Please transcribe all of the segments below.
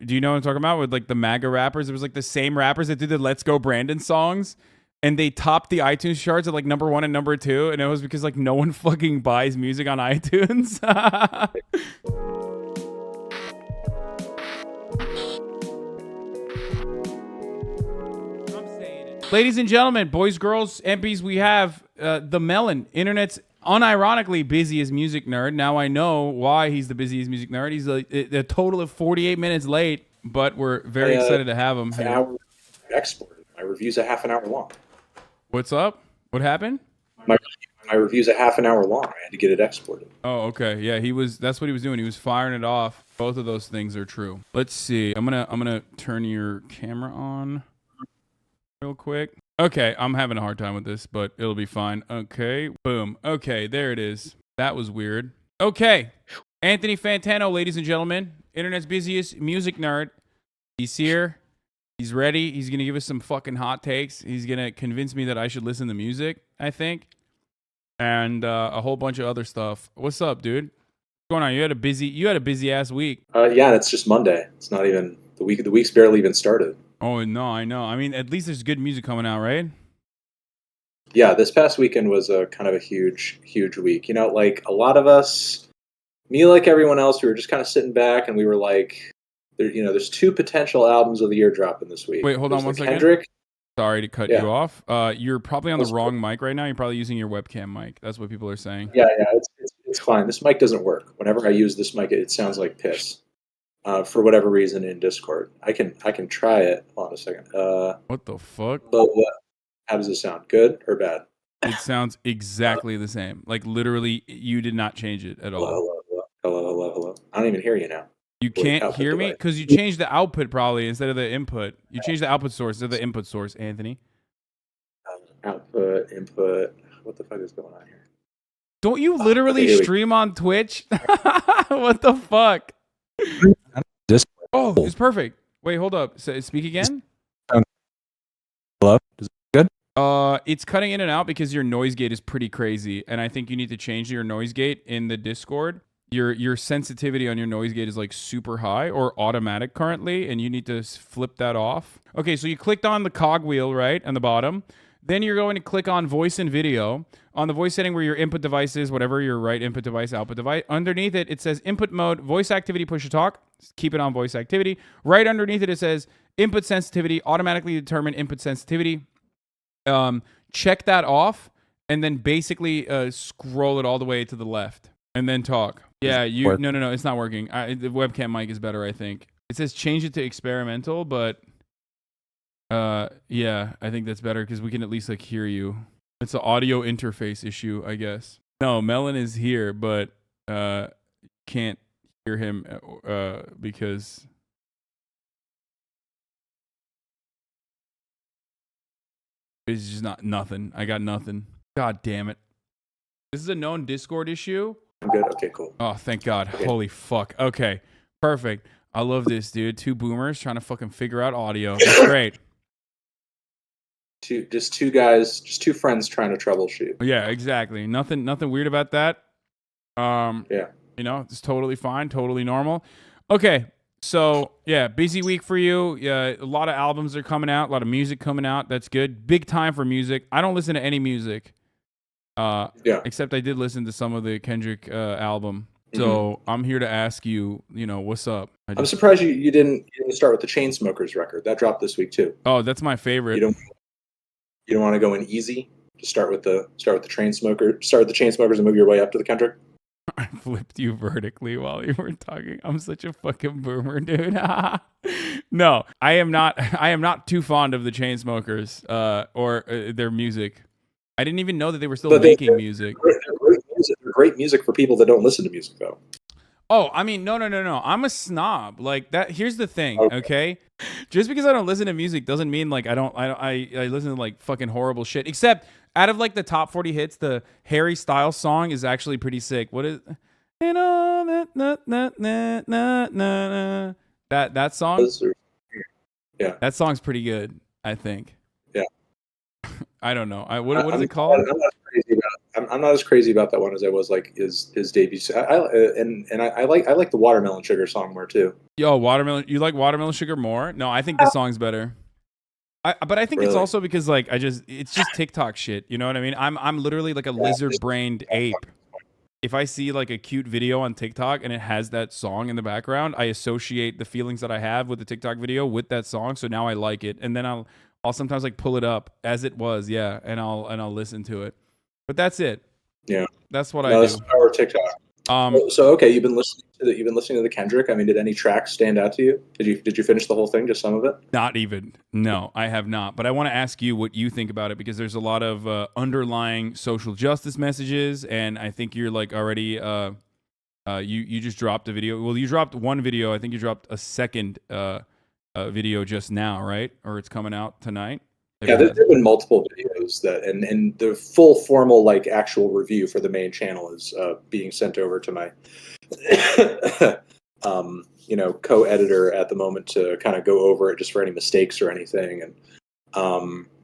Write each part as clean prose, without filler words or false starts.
Do you know what I'm talking about with like the MAGA rappers? It was like the same rappers that did the Let's Go Brandon songs, and they topped the iTunes charts at like #1 and #2, and it was because like no one fucking buys music on iTunes. Ladies and gentlemen, boys, girls, MPs, we have the Melon, internet's unironically busiest music nerd. Now I know why he's the busiest music nerd. He's a total of 48 minutes late, but we're very excited to have him here. An hour exported. My review's a half an hour long. What's up? What happened? My review's a half an hour long. I had to get it exported. Oh, okay. Yeah, that's what he was doing. He was firing it off. Both of those things are true. Let's see. I'm gonna turn your camera on real quick. Okay, I'm having a hard time with this, but it'll be fine. Okay, boom. Okay, there it is. That was weird. Okay, Anthony Fantano, ladies and gentlemen, internet's busiest music nerd. He's here. He's ready. He's going to give us some fucking hot takes. He's going to convince me that I should listen to music, I think, and a whole bunch of other stuff. What's up, dude? What's going on? You had a busy ass week. Yeah, it's just Monday. It's not even the week. The week's barely even started. Oh, no, I know. I mean, at least there's good music coming out, right? Yeah, this past weekend was a kind of a huge week. You know, like a lot of us, me like everyone else, we were just kind of sitting back and we were like, there's 2 potential albums of the year dropping this week. Wait, hold on one second. Kendrick. Sorry to cut you off. You're probably on the wrong mic right now. You're probably using your webcam mic. That's what people are saying. Yeah, it's fine. This mic doesn't work. Whenever I use this mic, it sounds like piss. For whatever reason in Discord. I can try it. Hold on a second. What the fuck? How does it sound? Good or bad? It sounds exactly the same. Like literally, you did not change it at all. Hello. I don't even hear you now. You can't hear me because you changed the output probably instead of the input. You changed the output source instead of the input source, Anthony. Output, input. What the fuck is going on here? Don't you literally stream on Twitch? What the fuck? Oh, it's perfect. Wait, hold up. Speak again. Hello? Is it good? It's cutting in and out because your noise gate is pretty crazy, and I think you need to change your noise gate in the Discord. Your sensitivity on your noise gate is like super high or automatic currently, and you need to flip that off. Okay, so you clicked on the cogwheel right on the bottom. Then you're going to click on voice and video. On the voice setting where your input device is, whatever your right input device, output device, underneath it, it says input mode, voice activity, push to talk. Keep it on voice activity. Right underneath it, it says input sensitivity, automatically determine input sensitivity. Check that off, and then basically scroll it all the way to the left, and then talk. Yeah, no, it's not working. The webcam mic is better, I think. It says change it to experimental, but yeah, I think that's better because we can at least like hear you. It's an audio interface issue, I guess. No, Melon is here, but can't hear him because it's just nothing. I got nothing. God damn it. This is a known Discord issue. I'm good. Okay, cool. Oh, thank God. Okay. Holy fuck. Okay, perfect. I love this, dude. 2 boomers trying to fucking figure out audio. That's great. Just 2 guys, just 2 friends trying to troubleshoot. Yeah, exactly. Nothing weird about that. Yeah. You know, it's totally fine, totally normal. Okay, so yeah, busy week for you. Yeah, a lot of albums are coming out, a lot of music coming out. That's good. Big time for music. I don't listen to any music. Except I did listen to some of the Kendrick album. So I'm here to ask you, what's up? I'm surprised you didn't start with the Chainsmokers record. That dropped this week too. Oh, that's my favorite. You don't want to go in easy? Just start with the Chainsmokers. Start with the Chainsmokers and move your way up to the Kendrick. I flipped you vertically while you were talking. I'm such a fucking boomer, dude. No, I am not too fond of the Chainsmokers or their music. I didn't even know that they were still making music. They're great music for people that don't listen to music, though. Oh, I mean, no. I'm a snob. Like that. Here's the thing, okay? Just because I don't listen to music doesn't mean like I listen to like fucking horrible shit. Except out of like the top 40 hits, the Harry Styles song is actually pretty sick. What is? And all that song? Yeah. That song's pretty good, I think. Yeah. I don't know. What is it called? I'm not as crazy about that one as I was like his debut. I like the Watermelon Sugar song more too. Yo, watermelon. You like Watermelon Sugar more? No, I think this song's better. But I think it's Really? also because like it's just TikTok shit. You know what I mean? I'm literally like a lizard brained ape. If I see like a cute video on TikTok and it has that song in the background, I associate the feelings that I have with the TikTok video with that song. So now I like it, and then I'll sometimes like pull it up as it was, yeah, and I'll listen to it. But that's it. Yeah. That's what No, I that's do. the power of TikTok. So okay, you've been listening to the Kendrick. I mean, did any tracks stand out to you? Did you finish the whole thing? Just some of it? Not even. No, I have not. But I want to ask you what you think about it because there's a lot of underlying social justice messages, and I think you're like already. You just dropped a video. Well, you dropped one video. I think you dropped a second video just now, right? Or it's coming out tonight. Yeah, there's been multiple videos and the full formal like actual review for the main channel is being sent over to my co-editor at the moment to kind of go over it just for any mistakes or anything. And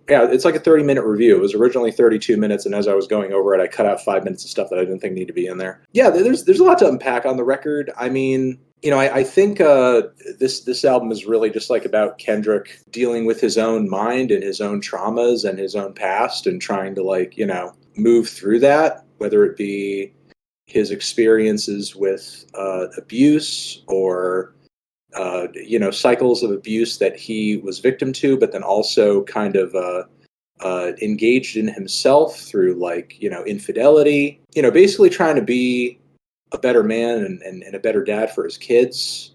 yeah, it's like a 30-minute review. It was originally 32 minutes, and as I was going over it, I cut out 5 minutes of stuff that I didn't think needed to be in there. Yeah, there's a lot to unpack on the record. I mean, I think this album is really just like about Kendrick dealing with his own mind and his own traumas and his own past and trying to move through that, whether it be his experiences with abuse or cycles of abuse that he was victim to, but then also kind of engaged in himself through infidelity. Basically trying to be a better man and a better dad for his kids,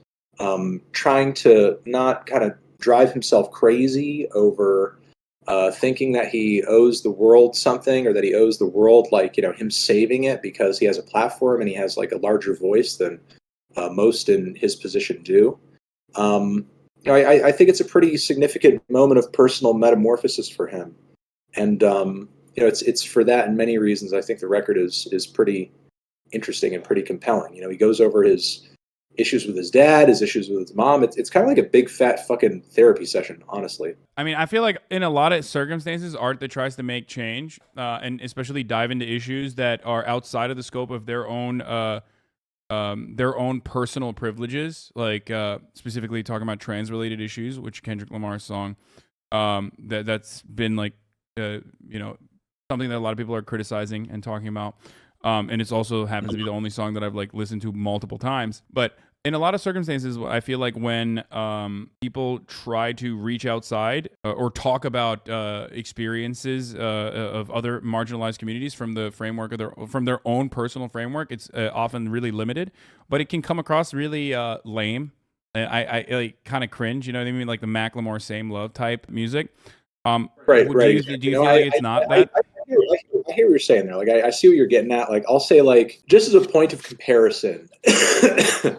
trying to not kind of drive himself crazy over thinking that he owes the world something or that he owes the world him saving it because he has a platform and he has like a larger voice than most in his position do. I think it's a pretty significant moment of personal metamorphosis for him, and it's for that and many reasons. I think the record is pretty interesting and pretty compelling. He goes over his issues with his dad, his issues with his mom. It's kind of like a big fat fucking therapy session, honestly. I mean, I feel like in a lot of circumstances, art that tries to make change and especially dive into issues that are outside of the scope of their own personal privileges, like specifically talking about trans-related issues, which Kendrick Lamar's song, that's been like, something that a lot of people are criticizing and talking about. And it's also happens to be the only song that I've like listened to multiple times. But in a lot of circumstances, I feel like when people try to reach outside or talk about experiences of other marginalized communities from the framework of their own personal framework, it's often really limited. But it can come across really lame. I like kind of cringe. You know what I mean? Like the Macklemore "Same Love" type music. Right. Do you feel like it's not that? I hear what you're saying there. Like, I see what you're getting at. Like, I'll say, like, just as a point of comparison, think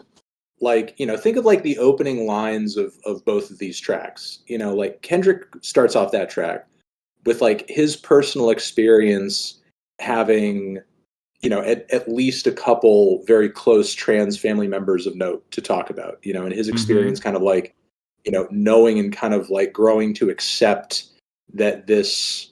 of like the opening lines of both of these tracks. Like Kendrick starts off that track with like his personal experience having, at least a couple very close trans family members of note to talk about, and his experience kind of like, knowing and kind of like growing to accept that this,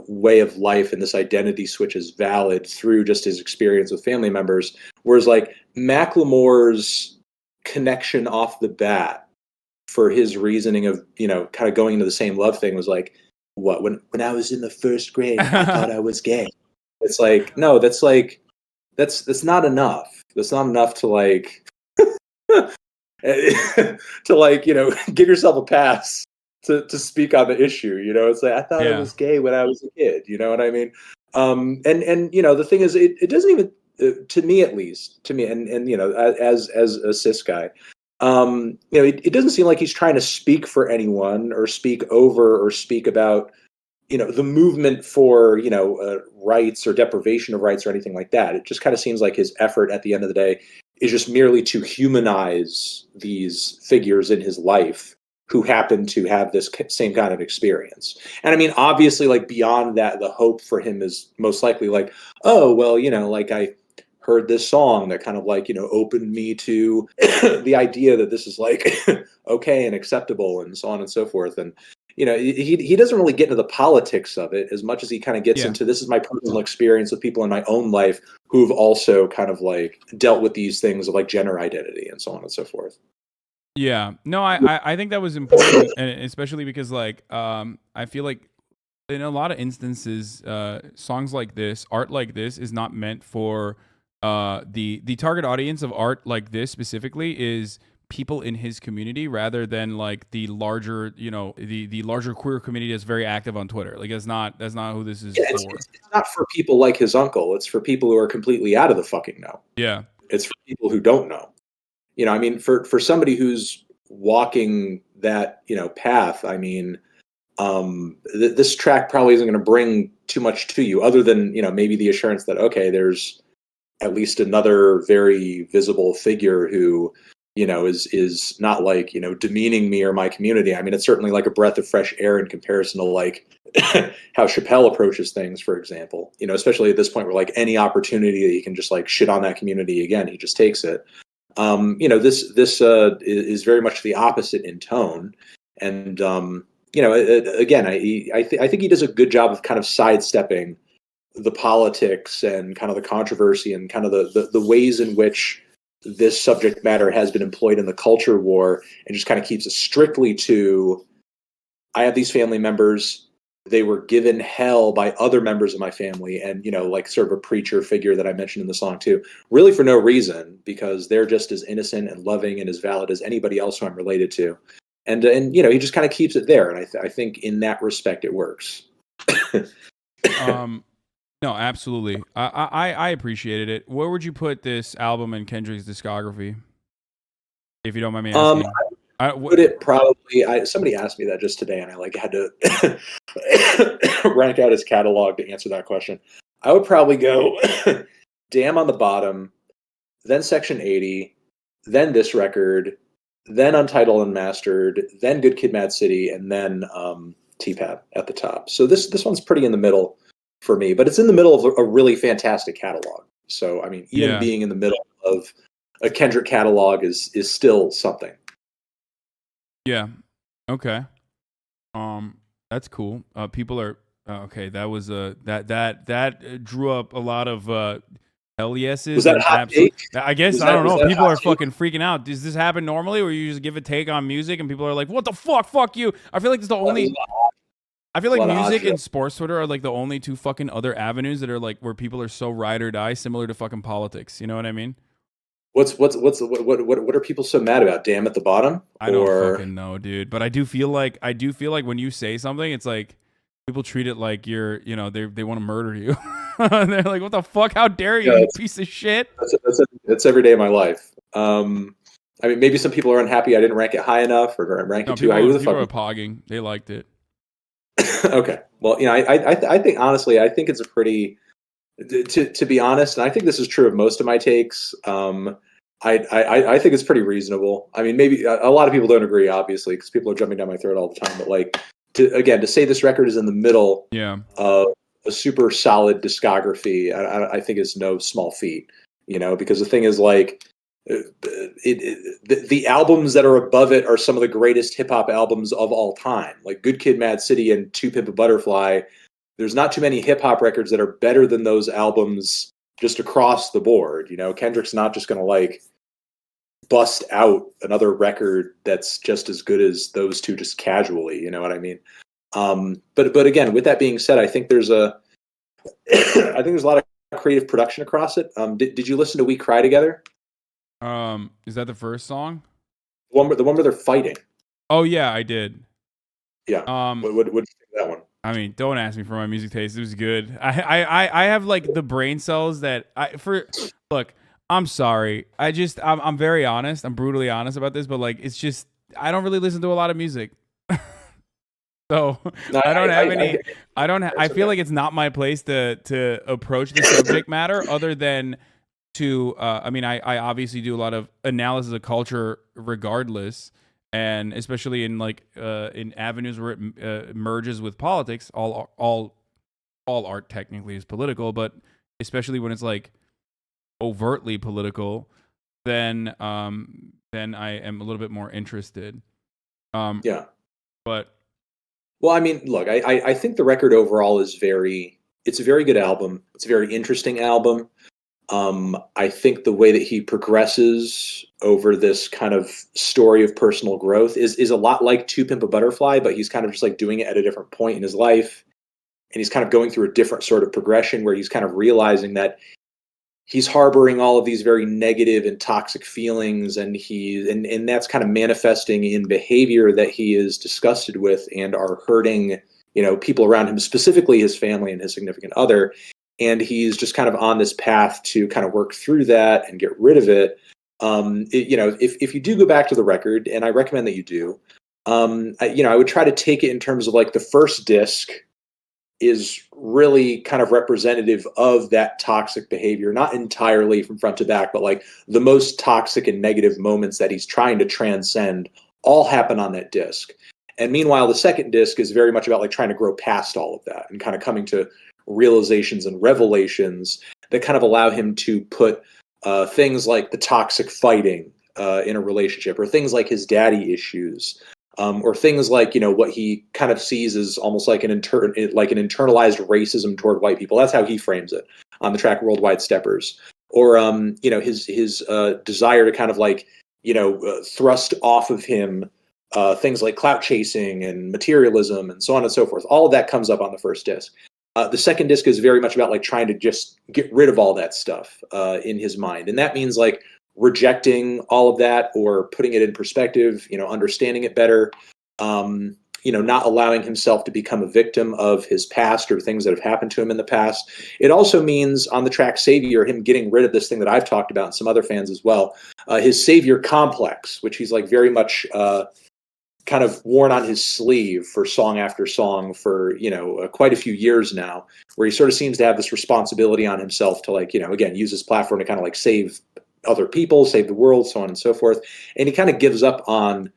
way of life and this identity switch is valid through just his experience with family members. Whereas like Macklemore's connection off the bat for his reasoning of, kind of going into the same love thing was like, what, when I was in the first grade, I thought I was gay. It's like, no, that's not enough. That's not enough to like, to like, give yourself a pass to speak on the issue. It's like, I thought I was gay when I was a kid. You know what I mean? And the thing is, it doesn't even, to me at least, and as a cis guy, it doesn't seem like he's trying to speak for anyone or speak over or speak about, the movement for, rights or deprivation of rights or anything like that. It just kind of seems like his effort at the end of the day is just merely to humanize these figures in his life who happen to have this same kind of experience. And I mean, obviously, like beyond that, the hope for him is most likely like, oh, well, like I heard this song that kind of like, opened me to the idea that this is like okay and acceptable and so on and so forth. And, he doesn't really get into the politics of it as much as he kind of gets Yeah. into, this is my personal experience with people in my own life who've also kind of like dealt with these things of like gender identity and so on and so forth. Yeah. No, I think that was important, and especially because like I feel like in a lot of instances, songs like this, art like this, is not meant for the target audience of art like this specifically is people in his community rather than like the larger, the larger queer community that's very active on Twitter. Like that's not who this is Yeah, for. it's not for people like his uncle. It's for people who are completely out of the fucking know. Yeah. It's for people who don't know. I mean, for somebody who's walking that, path, I mean, this track probably isn't going to bring too much to you other than, maybe the assurance that, okay, there's at least another very visible figure who, is not like, demeaning me or my community. I mean, it's certainly like a breath of fresh air in comparison to like how Chappelle approaches things, for example, especially at this point where like any opportunity that he can just like shit on that community again, he just takes it. This is very much the opposite in tone. And, again, I think he does a good job of kind of sidestepping the politics and kind of the controversy and kind of the ways in which this subject matter has been employed in the culture war, and just kind of keeps it strictly to, I have these family members, they were given hell by other members of my family, and like sort of a preacher figure that I mentioned in the song too, really for no reason, because they're just as innocent and loving and as valid as anybody else who I'm related to. And he just kind of keeps it there, and I think in that respect it works. No, absolutely. I appreciated it. Where would you put this album in Kendrick's discography, if you don't mind me asking? Would it probably? Somebody asked me that just today, and I like had to rank out his catalog to answer that question. I would probably go Damn on the bottom, then Section 80, then this record, then Untitled Unmastered, then Good Kid, Mad City, and then TPAP at the top. So this one's pretty in the middle for me, but it's in the middle of a really fantastic catalog. So I mean, even being in the middle of a Kendrick catalog is still something. Yeah. Okay. That's cool. People are okay. That was that drew up a lot of hell yeses. Was that a hot take? I guess I don't know. People are fucking freaking out. Does this happen normally, where you just give a take on music and people are like, "What the fuck? Fuck you." I feel like it's the only. I feel like music and sports Twitter are like the only two fucking other avenues that are like where people are so ride or die, similar to fucking politics. You know what I mean? What are people so mad about? Damn at the bottom? I don't fucking know, dude. But I do feel like when you say something, it's like people treat it like you're, they want to murder you. They're like, "What the fuck? How dare you, you piece of shit?" That's every day of my life. I mean, maybe some people are unhappy I didn't rank it high enough or rank it too high. People are pogging. They liked it. Okay. Well, I think honestly, I think it's a pretty. To be honest, and I think this is true of most of my takes. I think it's pretty reasonable. I mean, maybe a lot of people don't agree, obviously, because people are jumping down my throat all the time. But like, to say this record is in the middle of a super solid discography, I think is no small feat. Because the thing is, like, the albums that are above it are some of the greatest hip hop albums of all time, like Good Kid, Mad City, and To Pimp a Butterfly. There's not too many hip hop records that are better than those albums just across the board. Kendrick's not just going to like bust out another record that's just as good as those two just casually. You know what I mean? But again, with that being said, I think there's a lot of creative production across it. Did you listen to We Cry Together? Is that the first song? The one where they're fighting. Oh yeah, I did. Yeah. What do you think of that one? I mean, don't ask me for my music taste. It was good. I have like the brain cells that look, I'm sorry. I'm very honest. I'm brutally honest about this, but like, it's just, I don't really listen to a lot of music. So no, I don't have any, I feel like it's not my place to approach the subject matter other than to, I mean, I obviously do a lot of analysis of culture regardless. And especially in like in avenues where it merges with politics, all art technically is political, but especially when it's like overtly political, then I am a little bit more interested. Yeah. But Well, I mean, look, I think the record overall is it's a very good album. It's a very interesting album. I think the way that he progresses over this kind of story of personal growth is a lot like To Pimp a Butterfly, but he's kind of just like doing it at a different point in his life. And he's kind of going through a different sort of progression where he's kind of realizing that he's harboring all of these very negative and toxic feelings, and and that's kind of manifesting in behavior that he is disgusted with and are hurting, people around him, specifically his family and his significant other. And he's just kind of on this path to kind of work through that and get rid of it. If you do go back to the record, and I recommend that you do, I would try to take it in terms of like the first disc is really kind of representative of that toxic behavior, not entirely from front to back, but like the most toxic and negative moments that he's trying to transcend all happen on that disc. And meanwhile, the second disc is very much about like trying to grow past all of that and kind of coming to realizations and revelations that kind of allow him to put things like the toxic fighting in a relationship, or things like his daddy issues, or things like what he kind of sees as almost like an internalized racism toward white people. That's how he frames it on the track Worldwide Steppers. Or his desire to kind of like thrust off of him things like clout chasing and materialism and so on and so forth. All of that comes up on the first disc. The second disc is very much about like trying to just get rid of all that stuff in his mind, and that means like rejecting all of that or putting it in perspective, understanding it better, not allowing himself to become a victim of his past or things that have happened to him in the past. It also means on the track Savior, him getting rid of this thing that I've talked about and some other fans as well, his Savior complex, which he's like very much kind of worn on his sleeve for song after song for quite a few years now, where he sort of seems to have this responsibility on himself to like again use his platform to kind of like save other people, save the world, so on and so forth. And he kind of gives up on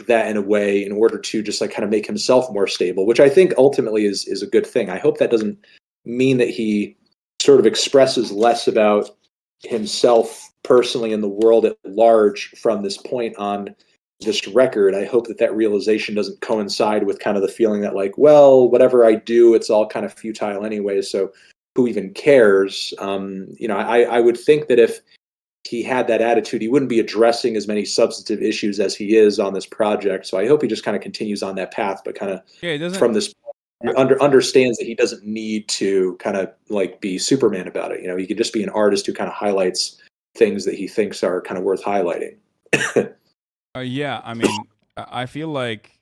that in a way in order to just like kind of make himself more stable, which I think ultimately is a good thing. I hope that doesn't mean that he sort of expresses less about himself personally in the world at large from this point on this record. I hope that realization doesn't coincide with kind of the feeling that like, well, whatever I do, it's all kind of futile anyway, so who even cares? I would think that if he had that attitude, he wouldn't be addressing as many substantive issues as he is on this project. So I hope he just kind of continues on that path, but kind of from this understands that he doesn't need to kind of like be Superman about it. He can just be an artist who kind of highlights things that he thinks are kind of worth highlighting. Yeah, I mean, I feel like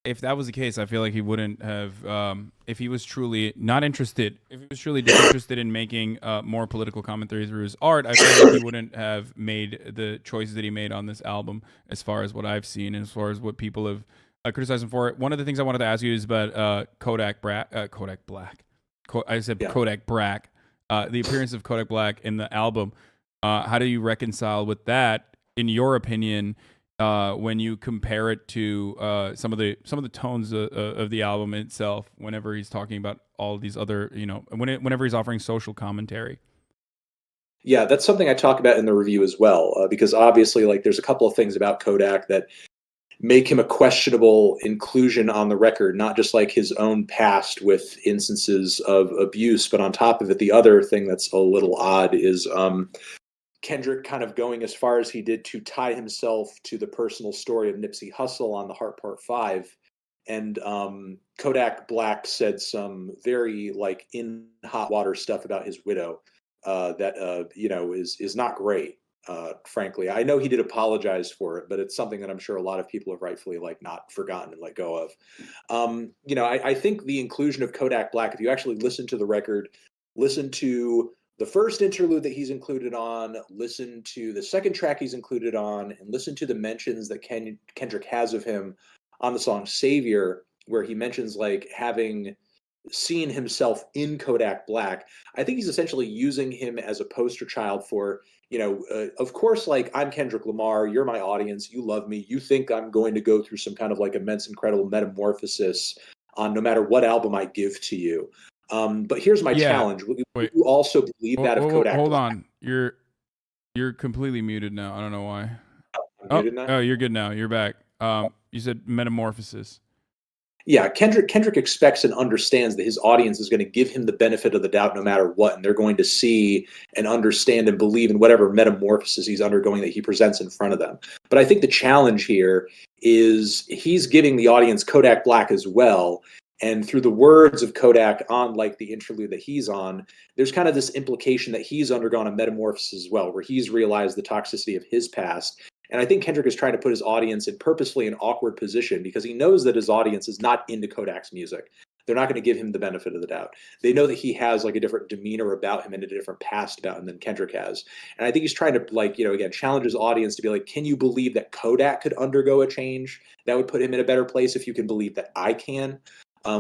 if that was the case, I feel like he wouldn't have, if he was truly not interested, if he was truly disinterested in making more political commentary through his art, I feel like he wouldn't have made the choices that he made on this album, as far as what I've seen and as far as what people have criticized him for. One of the things I wanted to ask you is about Kodak Black. I said Yeah. Kodak Black. The appearance of Kodak Black in the album. How do you reconcile with that, in your opinion, when you compare it to some of the tones of the album itself, whenever he's talking about all these other, whenever he's offering social commentary? Yeah, that's something I talk about in the review as well, because obviously, like, there's a couple of things about Kodak that make him a questionable inclusion on the record, not just like his own past with instances of abuse, but on top of it, the other thing that's a little odd is Kendrick kind of going as far as he did to tie himself to the personal story of Nipsey Hussle on the Heart Part 5. And Kodak Black said some very like in hot water stuff about his widow that is not great. Frankly, I know he did apologize for it, but it's something that I'm sure a lot of people have rightfully like not forgotten and let go of. I think the inclusion of Kodak Black, if you actually listen to the record, listen to the first interlude that he's included on, listen to the second track he's included on, and listen to the mentions that Kendrick has of him on the song Savior, where he mentions like having seen himself in Kodak Black. I think he's essentially using him as a poster child for, of course, like, I'm Kendrick Lamar, you're my audience, you love me, you think I'm going to go through some kind of like immense, incredible metamorphosis on no matter what album I give to you. But here's my challenge. Would you also believe that of Kodak Hold Black? on. You're completely muted now. I don't know why. I'm muted now? Oh, you're good now. You're back. You said metamorphosis. Yeah, Kendrick expects and understands that his audience is going to give him the benefit of the doubt no matter what, and they're going to see and understand and believe in whatever metamorphosis he's undergoing that he presents in front of them. But I think the challenge here is he's giving the audience Kodak Black as well. And through the words of Kodak on like the interlude that he's on, there's kind of this implication that he's undergone a metamorphosis as well, where he's realized the toxicity of his past. And I think Kendrick is trying to put his audience in purposefully an awkward position because he knows that his audience is not into Kodak's music. They're not going to give him the benefit of the doubt. They know that he has like a different demeanor about him and a different past about him than Kendrick has. And I think he's trying to like, again, challenge his audience to be like, can you believe that Kodak could undergo a change that would put him in a better place if you can believe that I can?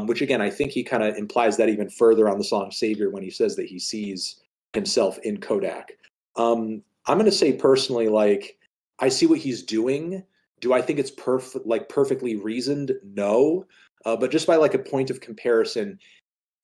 Which again, I think he kind of implies that even further on the song Savior when he says that he sees himself in Kodak. I'm going to say personally, like, I see what he's doing. Do I think it's perfectly reasoned? No. But just by like a point of comparison,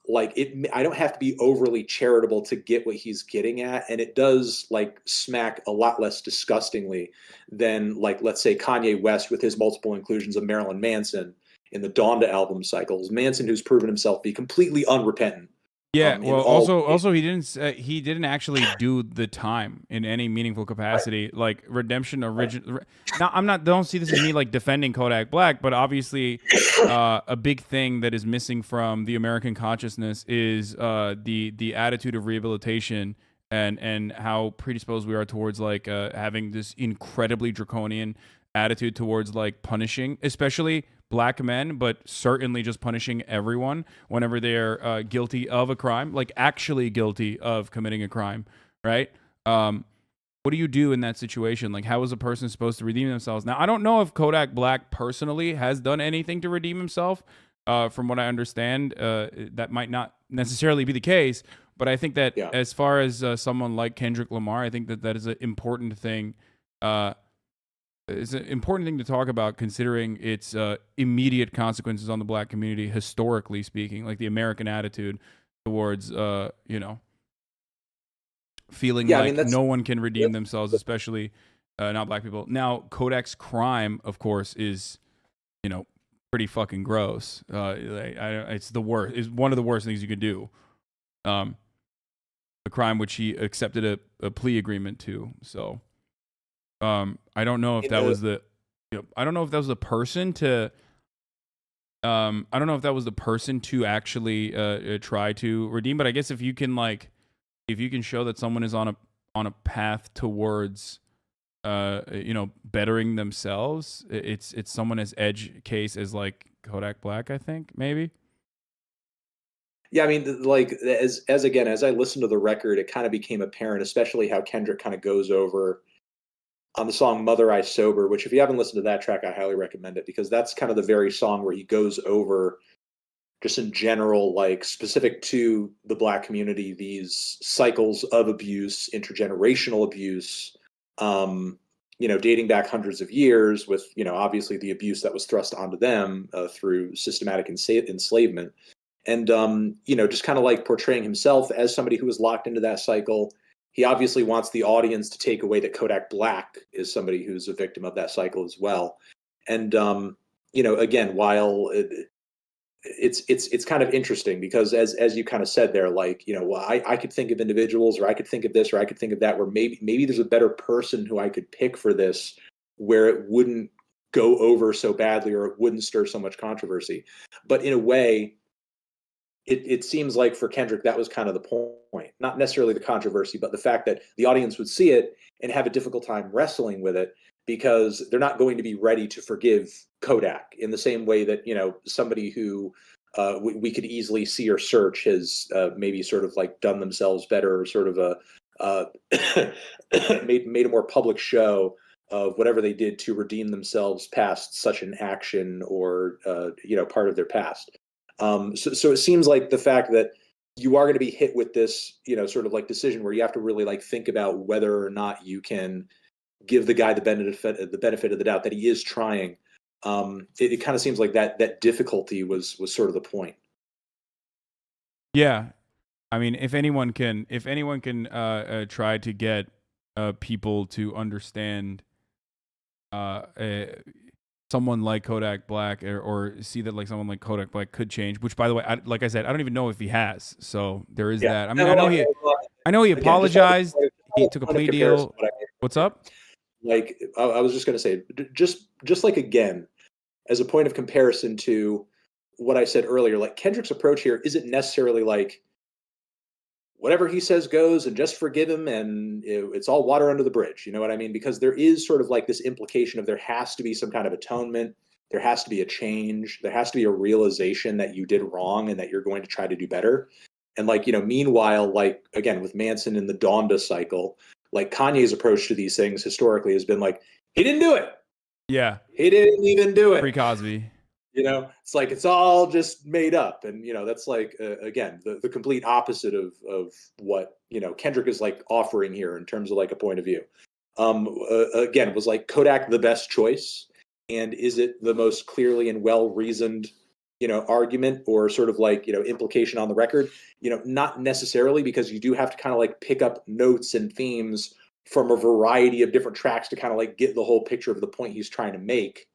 like I don't have to be overly charitable to get what he's getting at. And it does like smack a lot less disgustingly than like, let's say Kanye West with his multiple inclusions of Marilyn Manson in the Donda album cycles. Manson, who's proven himself to be completely unrepentant. Yeah, well, also he didn't actually do the time in any meaningful capacity. Right. Like Redemption original. Now don't see this as me like defending Kodak Black, but obviously, a big thing that is missing from the American consciousness is the attitude of rehabilitation and how predisposed we are towards like having this incredibly draconian attitude towards like punishing, especially Black men, but certainly just punishing everyone whenever they're guilty of a crime, like actually guilty of committing a crime, right? What do you do in that situation? Like, how is a person supposed to redeem themselves? Now, I don't know if Kodak Black personally has done anything to redeem himself. From what I understand, that might not necessarily be the case, but I think that as far as someone like Kendrick Lamar, I think that is an important thing. It's an important thing to talk about considering its immediate consequences on the Black community, historically speaking, like the American attitude towards, feeling like no one can redeem themselves, especially not Black people. Now, Kodak's crime, of course, is, pretty fucking gross. It's the worst. It's one of the worst things you could do. A crime which he accepted a plea agreement to. So. I don't know if that was the, I don't know if that was the person to, I don't know if that was the person to actually try to redeem. But I guess if you can show that someone is on a path towards, bettering themselves, it's someone as edge case as like Kodak Black, I think maybe. Yeah, I mean, like as I listened to the record, it kind of became apparent, especially how Kendrick kind of goes over on the song Mother I Sober, which if you haven't listened to that track, I highly recommend it because that's kind of the very song where he goes over just in general, like specific to the Black community, these cycles of abuse, intergenerational abuse, dating back hundreds of years with, obviously the abuse that was thrust onto them through systematic enslavement. And, just kind of like portraying himself as somebody who was locked into that cycle. He obviously wants the audience to take away that Kodak Black is somebody who's a victim of that cycle as well. And, again, while it's kind of interesting because as you kind of said there, like, I could think of individuals or I could think of this or I could think of that where maybe there's a better person who I could pick for this where it wouldn't go over so badly or it wouldn't stir so much controversy. But in a way, it seems like for Kendrick, that was kind of the point, not necessarily the controversy, but the fact that the audience would see it and have a difficult time wrestling with it because they're not going to be ready to forgive Kodak in the same way that, somebody who we could easily see or search has maybe sort of like done themselves better or sort of made a more public show of whatever they did to redeem themselves past such an action or, part of their past. So it seems like the fact that you are going to be hit with this, sort of like decision where you have to really like think about whether or not you can give the guy the benefit of the doubt that he is trying. It kind of seems like that difficulty was sort of the point. Yeah, I mean, if anyone can try to get people to understand someone like Kodak Black or see that like someone like Kodak Black could change, which by the way, like I said, I don't even know if he has. So there is that. I mean, I know he Again, apologized. He took a plea deal. What's up? Like I was just going to say, just like again, as a point of comparison to what I said earlier, like Kendrick's approach here isn't necessarily like whatever he says goes and just forgive him and it's all water under the bridge. You know what I mean? Because there is sort of like this implication of there has to be some kind of atonement. There has to be a change. There has to be a realization that you did wrong and that you're going to try to do better. And like, meanwhile, like again, with Manson in the Donda cycle, like Kanye's approach to these things historically has been like, he didn't do it. Yeah. He didn't even do it. Free Cosby. It's like it's all just made up. And, that's like, again, the complete opposite of what, Kendrick is like offering here in terms of like a point of view. Again, was like Kodak the best choice? And is it the most clearly and well-reasoned, argument or sort of like, implication on the record? Not necessarily, because you do have to kind of like pick up notes and themes from a variety of different tracks to kind of like get the whole picture of the point he's trying to make.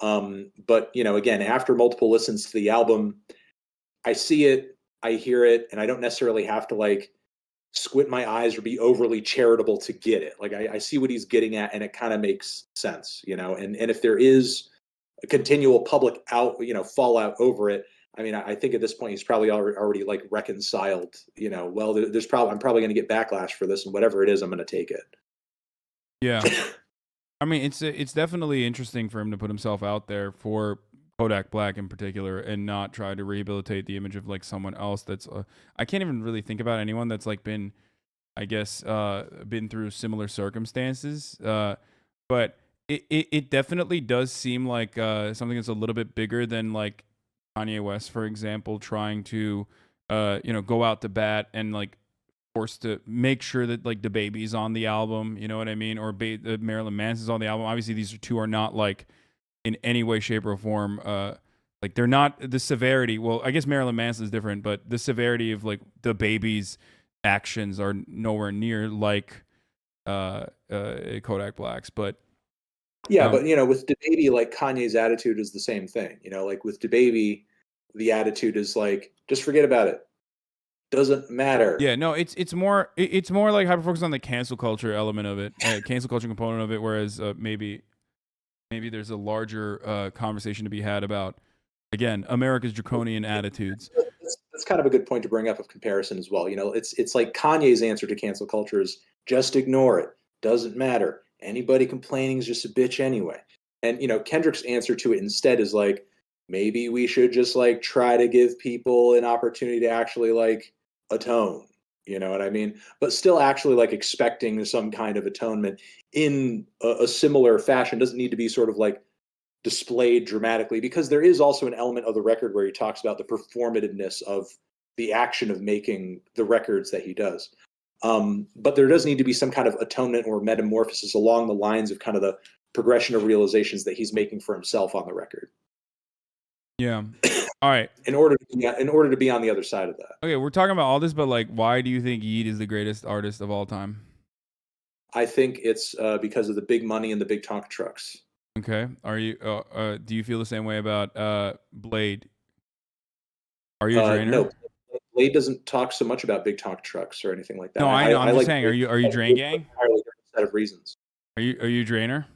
But again, after multiple listens to the album, I see it, I hear it, and I don't necessarily have to like squint my eyes or be overly charitable to get it. Like I see what he's getting at, and it kind of makes sense, and if there is a continual public fallout over it, I mean, I think at this point he's probably already like reconciled, well, I'm probably going to get backlash for this, and whatever it is, I'm going to take it. Yeah. I mean, it's definitely interesting for him to put himself out there for Kodak Black in particular and not try to rehabilitate the image of like someone else that's I can't even really think about anyone that's like been, I guess, been through similar circumstances. But it definitely does seem like something that's a little bit bigger than like Kanye West, for example, trying to go out to bat and like forced to make sure that like the baby's on the album, you know what I mean, or Marilyn Manson's on the album. Obviously, these two are not like in any way, shape, or form. Like they're not the severity. Well, I guess Marilyn Manson is different, but the severity of like the baby's actions are nowhere near like Kodak Black's. But yeah, but with DaBaby, like Kanye's attitude is the same thing. Like with DaBaby, the attitude is like just forget about it. Doesn't matter. Yeah, no, it's more like hyper focus on the cancel culture element of it, cancel culture component of it. Whereas maybe there's a larger conversation to be had about, again, America's draconian attitudes. That's kind of a good point to bring up of comparison as well. It's like Kanye's answer to cancel culture is just ignore it. Doesn't matter. Anybody complaining is just a bitch anyway. And Kendrick's answer to it instead is like, maybe we should just like try to give people an opportunity to actually like atone, you know what I mean? But still actually like expecting some kind of atonement in a similar fashion. Doesn't need to be sort of like displayed dramatically, because there is also an element of the record where he talks about the performativeness of the action of making the records that he does. But there does need to be some kind of atonement or metamorphosis along the lines of kind of the progression of realizations that he's making for himself on the record. Yeah. All right. In order to be on the other side of that. Okay, we're talking about all this, but like, why do you think Yeat is the greatest artist of all time? I think it's because of the big money and the big Tonka trucks. Okay. Are you? Do you feel the same way about Blade? Are you a drainer? No, Blade doesn't talk so much about big Tonka trucks or anything like that. No, I know. I'm just like saying. Are you drain gang? Entirely different set of reasons. Are you a drainer?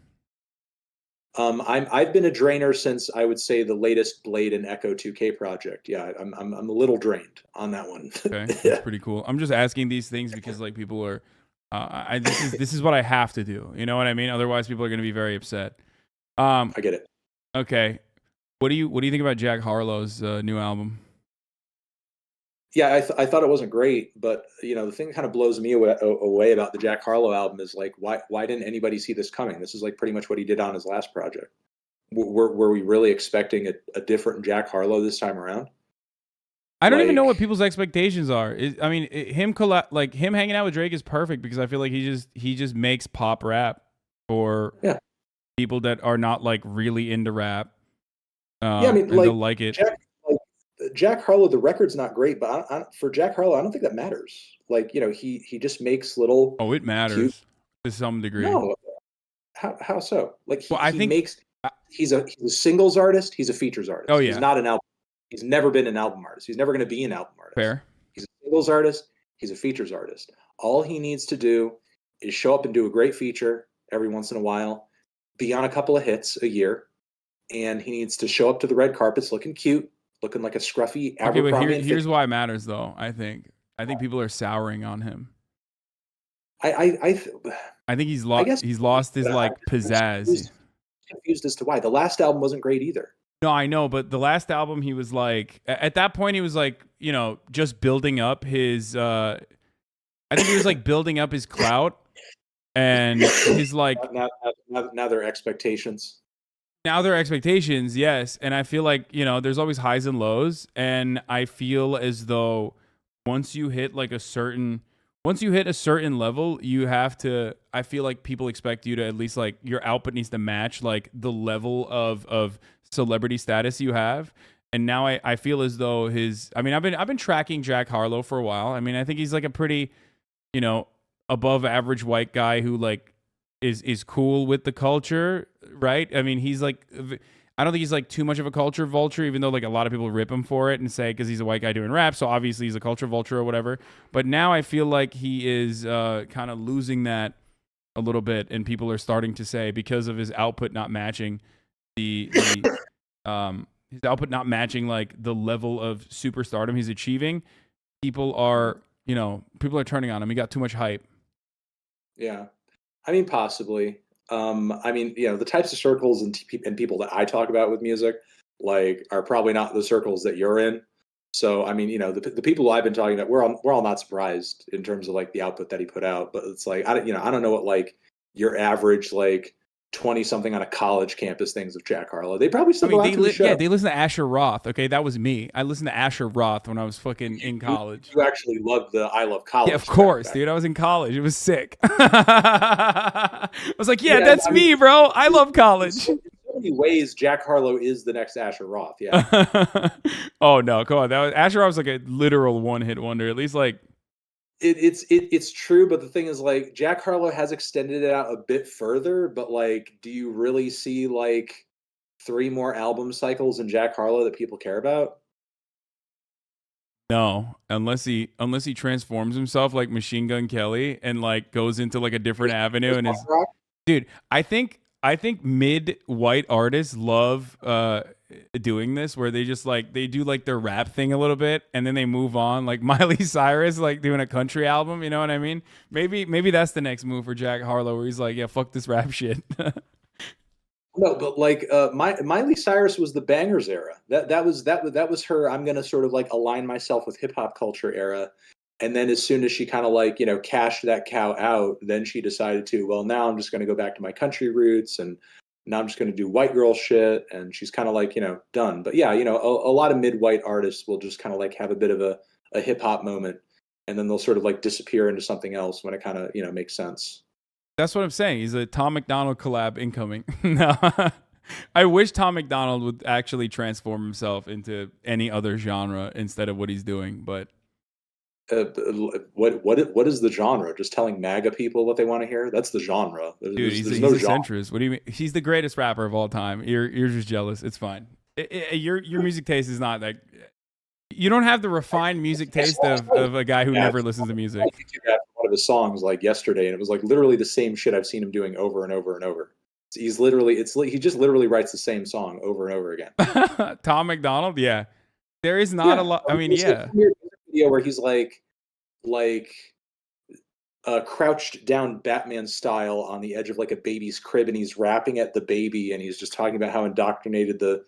I've been a drainer since I would say the latest Blade and Echo 2K project. Yeah, I'm a little drained on that one. Okay, that's pretty cool. I'm just asking these things because like people are, this is what I have to do. You know what I mean? Otherwise, people are going to be very upset. I get it. Okay, what do you think about Jack Harlow's new album? Yeah, I thought it wasn't great, but the thing that kind of blows me away about the Jack Harlow album is like, why didn't anybody see this coming? This is like pretty much what he did on his last project. Were we really expecting a different Jack Harlow this time around? I don't even know what people's expectations are. I mean, him hanging out with Drake is perfect because I feel like he just makes pop rap for people that are not like really into rap. I mean, and they'll like it. Jack Harlow, the record's not great, but for Jack Harlow, I don't think that matters. Like, he just makes little. Oh, it matters to some degree. No, how so? Like, I think He's a singles artist. He's a features artist. Oh, yeah. He's not an album. He's never been an album artist. He's never going to be an album artist. Fair. He's a singles artist. He's a features artist. All he needs to do is show up and do a great feature every once in a while, be on a couple of hits a year, and he needs to show up to the red carpets looking cute, looking like a scruffy Abercrombie. Okay, but here's why it matters, though. I think people are souring on him. I think he's lost. He's lost his like pizzazz. Confused as to why the last album wasn't great either. No, I know, but the last album he was like, at that point he was like, just building up his. I think he was like building up his clout, and his like. Now their expectations. Now their expectations, yes, and I feel like there's always highs and lows, and I feel as though once you hit a certain level, you have to. I feel like people expect you to at least like your output needs to match like the level of celebrity status you have. And now I feel as though his. I mean, I've been tracking Jack Harlow for a while. I mean, I think he's like a pretty, above average white guy who like is cool with the culture, right? I mean, he's like. I don't think he's like too much of a culture vulture, even though like a lot of people rip him for it and say because he's a white guy doing rap, so obviously he's a culture vulture or whatever. But now I feel like he is kind of losing that a little bit, and people are starting to say because of his output not matching his output not matching like the level of superstardom he's achieving. People are turning on him. He got too much hype. Yeah, I mean possibly. I mean, the types of circles and people that I talk about with music, like, are probably not the circles that you're in. So, I mean, the people I've been talking about, we're all not surprised in terms of like the output that he put out. But it's like I don't know what like your average like 20-something on a college campus things of Jack Harlow. They probably still go out to the show. Yeah, they listen to Asher Roth. Okay, that was me. I listened to Asher Roth when I was fucking in college. You actually loved the I Love College. Yeah, of course, dude. I was in college. It was sick. I was like, that's me, bro. I love college. In so many ways, Jack Harlow is the next Asher Roth. Yeah. Oh no, come on. Asher Roth was like a literal one-hit wonder. At least like. It's true, but the thing is, like, Jack Harlow has extended it out a bit further, but like, do you really see like 3 more album cycles in Jack Harlow that people care about? No, unless he transforms himself like Machine Gun Kelly and like goes into like a different avenue and is. Dude, I think mid-white artists love doing this where they just like they do like their rap thing a little bit and then they move on, like Miley Cyrus like doing a country album, you know what I mean? Maybe that's the next move for Jack Harlow where he's like, yeah, fuck this rap shit. No, but like Miley Cyrus was the bangers era. That was her I'm going to sort of like align myself with hip hop culture era. And then as soon as she kind of like, cashed that cow out, then she decided to, well, now I'm just going to go back to my country roots and now I'm just going to do white girl shit. And she's kind of like, done. But yeah, a lot of mid-white artists will just kind of like have a bit of a hip hop moment and then they'll sort of like disappear into something else when it kind of, makes sense. That's what I'm saying. He's a Tom McDonald collab incoming. No, I wish Tom McDonald would actually transform himself into any other genre instead of what he's doing, but. What is the genre? Just telling MAGA people what they want to hear? That's the genre. Dude, he's a centrist. What do you mean? He's the greatest rapper of all time. You're just jealous. It's fine. Your music taste is not that. You don't have the refined music taste of a guy who never listens to music. I did that for one of his songs like yesterday, and it was like literally the same shit I've seen him doing over and over and over. He just literally writes the same song over and over again. Tom McDonald, yeah. There is not a lot. I mean, yeah. Video where he's like crouched down Batman style on the edge of like a baby's crib and he's rapping at the baby and he's just talking about how indoctrinated the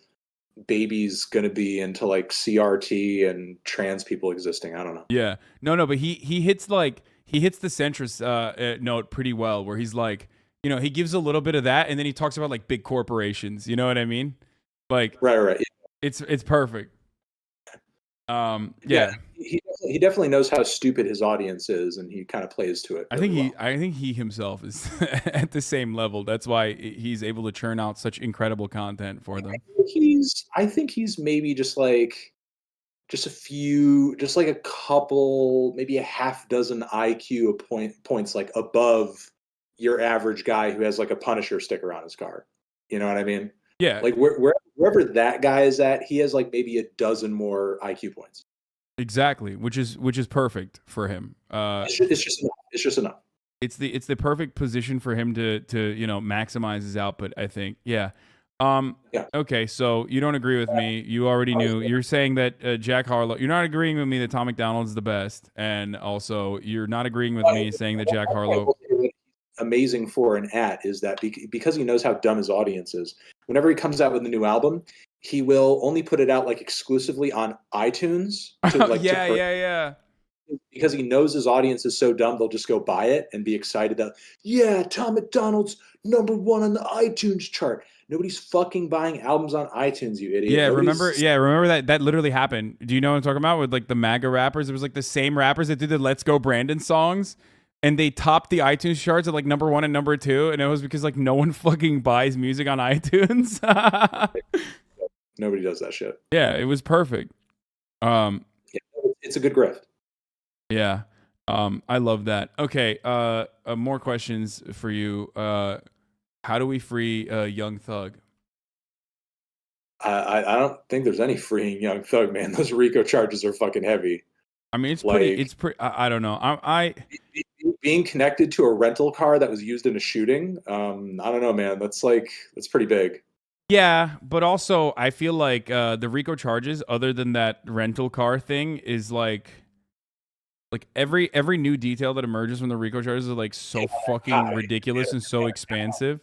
baby's gonna be into like CRT and trans people existing. I don't know. Yeah. No, but he hits the centrist note pretty well where he's like, he gives a little bit of that and then he talks about like big corporations. You know what I mean? Like right. It's perfect. Yeah. He definitely knows how stupid his audience is, and he kind of plays to it. I think he himself is at the same level. That's why he's able to churn out such incredible content for them. I think he's maybe just like a couple, maybe a half dozen IQ points like above your average guy who has like a Punisher sticker on his car. You know what I mean? Yeah, Like wherever that guy is at, he has like maybe a dozen more IQ points. exactly, which is perfect for him. It's just enough. It's just enough. It's the perfect position for him to maximize his output. I think. Yeah. Yeah. Okay, so you don't agree with me. You already knew. You're saying that Jack Harlow. You're not agreeing with me that Tom McDonald's the best, and also you're not agreeing with me saying that Jack Harlow. Amazing for an is that because he knows how dumb his audience is. Whenever he comes out with a new album, he will only put it out like exclusively on iTunes to like Yeah. because he knows his audience is so dumb they'll just go buy it and be excited that Tom McDonald's #1 on the iTunes chart. Nobody's fucking buying albums on iTunes, you idiot. Yeah, Nobody's... remember that literally happened. Do you know what I'm talking about with like the MAGA rappers? It was like the same rappers that did the Let's Go Brandon songs, and they topped the iTunes charts at like #1 and #2, and it was because like no one fucking buys music on iTunes. Nobody does that shit. Yeah, it was perfect. Yeah, it's a good grift. Yeah. I love that. Okay, more questions for you. How do we free Young Thug? I don't think there's any freeing Young Thug, man. Those RICO charges are fucking heavy. I mean, it's Like- pretty. It's pretty. I don't know. Being connected to a rental car that was used in a shooting, I don't know, man. That's pretty big. Yeah, but also I feel like the RICO charges, other than that rental car thing, is like every new detail that emerges from the RICO charges are like so fucking ridiculous and so expansive.